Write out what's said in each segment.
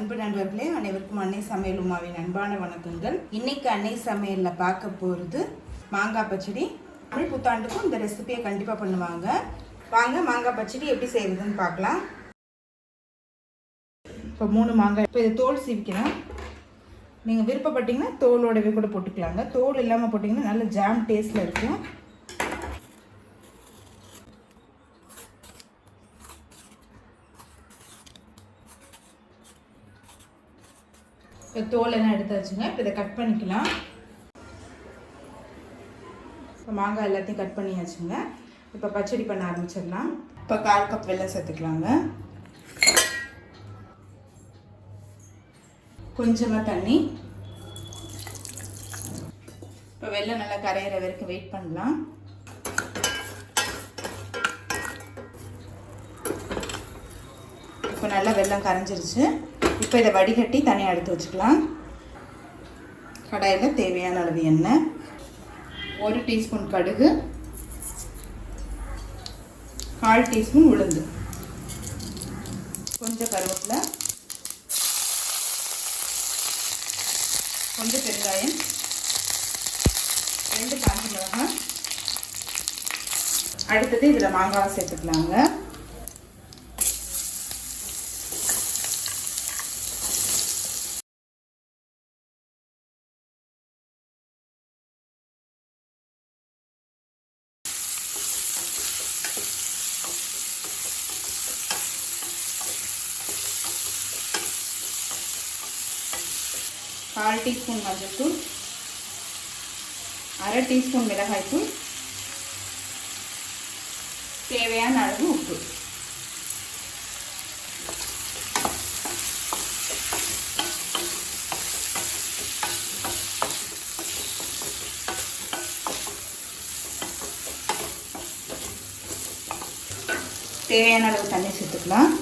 அன்பு நண்பர்களே, அனைவருக்கும் அன்னை சமையல் உமாவின் அன்பான வணக்கங்கள். இன்னைக்கு அன்னை சமையலில் பார்க்க போகிறது மாங்காய் பச்சடி. தமிழ் புத்தாண்டுக்கும் இந்த ரெசிபியை கண்டிப்பாக பண்ணுவாங்க. வாங்க மாங்காய் பச்சடி எப்படி செய்யறதுன்னு பார்க்கலாம். இப்போ 3 மாங்காய். இப்போ இதை தோல் சீவிக்கணும். நீங்கள் விருப்பப்பட்டீங்கன்னா தோலோடவே கூட போட்டுக்கலாங்க. தோல் இல்லாமல் போட்டிங்கன்னா நல்ல ஜாம் டேஸ்ட்டில் இருக்கும். இப்போ தோலெல்லாம் எடுத்தாச்சுங்க. இப்போ இதை கட் பண்ணிக்கலாம். இப்போ மாங்காய் எல்லாத்தையும் கட் பண்ணியாச்சுங்க. இப்போ பச்சடி பண்ண ஆரம்பிச்சிடலாம். இப்போ 1/4 கப் வெல்லம் சேர்த்துக்கலாங்க. கொஞ்சமாக தண்ணி. இப்போ வெல்லம் நல்லா கரையிற வரைக்கும் வெயிட் பண்ணலாம். இப்போ நல்லா வெல்லம் கரைஞ்சிருச்சு. இப்போ இதை வடிகட்டி தனியாக எடுத்து வச்சுக்கலாம். கடாயில் தேவையான அளவு எண்ணெய், 1 டீஸ்பூன் கடுகு, 1/4 டீஸ்பூன் உளுந்து, கொஞ்சம் கருவேப்பிலை, கொஞ்சம் பெருங்காயம், 2 காஞ்ச மிளகாய். அடுத்தது இதில் மாங்காய் சேர்த்துக்கலாங்க. கால் டீஸ்பூன் மஞ்சள்தூள், 1/2 டீஸ்பூன் மிளகாய்த்தூள், தேவையான அளவு உப்பு. தேவையான அளவு தண்ணி சேர்த்துக்கலாம்.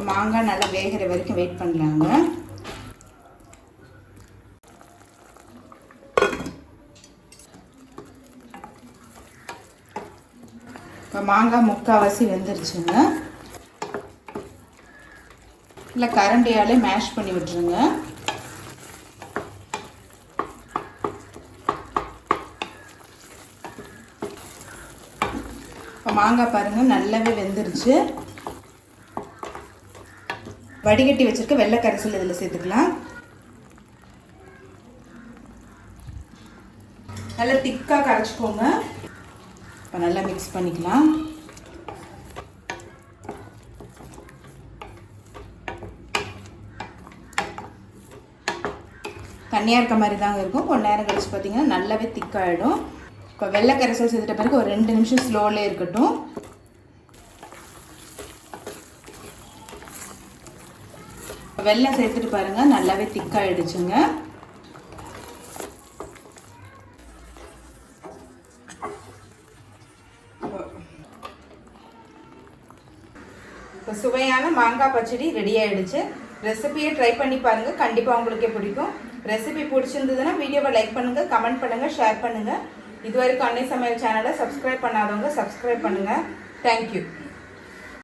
மாங்காய் நல்லா வேகிற வரைக்கும் வெயிட் பண்ணலாங்க. இப்போ மாங்காய் முக்கால்வாசி வெந்துருச்சுங்க. இல்லை கரண்டியாலே மேஷ் பண்ணி விட்டுருங்க. இப்போ மாங்காய் பாருங்கள் நல்லாவே வெந்துருச்சு. வடிகட்டி வச்சிருக்க வெள்ளை கரைசல் இதில் சேர்த்துக்கலாம். நல்லா திக்காக கரைச்சிக்கோங்க. இப்போ நல்லா மிக்ஸ் பண்ணிக்கலாம். தண்ணியாக இருக்க மாதிரி தாங்க இருக்கும். கொஞ்ச நேரம் கழிச்சு பார்த்தீங்கன்னா நல்லாவே திக்காகிடும். இப்போ வெள்ளை கரைசல் சேர்த்துட்ட பிறகு ஒரு 2 நிமிஷம் ஸ்லோலே இருக்கட்டும். வெல்லம் சேர்த்துட்டு பாருங்க நல்லாவே திக்காயிடுச்சுங்க. இப்போ சுவையான மாங்காய் பச்சடி ரெடி ஆயிடுச்சு. ரெசிபியை ட்ரை பண்ணி பாருங்க, கண்டிப்பாக உங்களுக்கே பிடிக்கும். ரெசிபி பிடிச்சிருந்ததுன்னா வீடியோவை லைக் பண்ணுங்க, கமெண்ட் பண்ணுங்க, ஷேர் பண்ணுங்க. இதுவரைக்கும் அன்னை சமையல் சேனலை சப்ஸ்கிரைப் பண்ணாதவங்க சப்ஸ்கிரைப் பண்ணுங்க. தேங்க்யூ.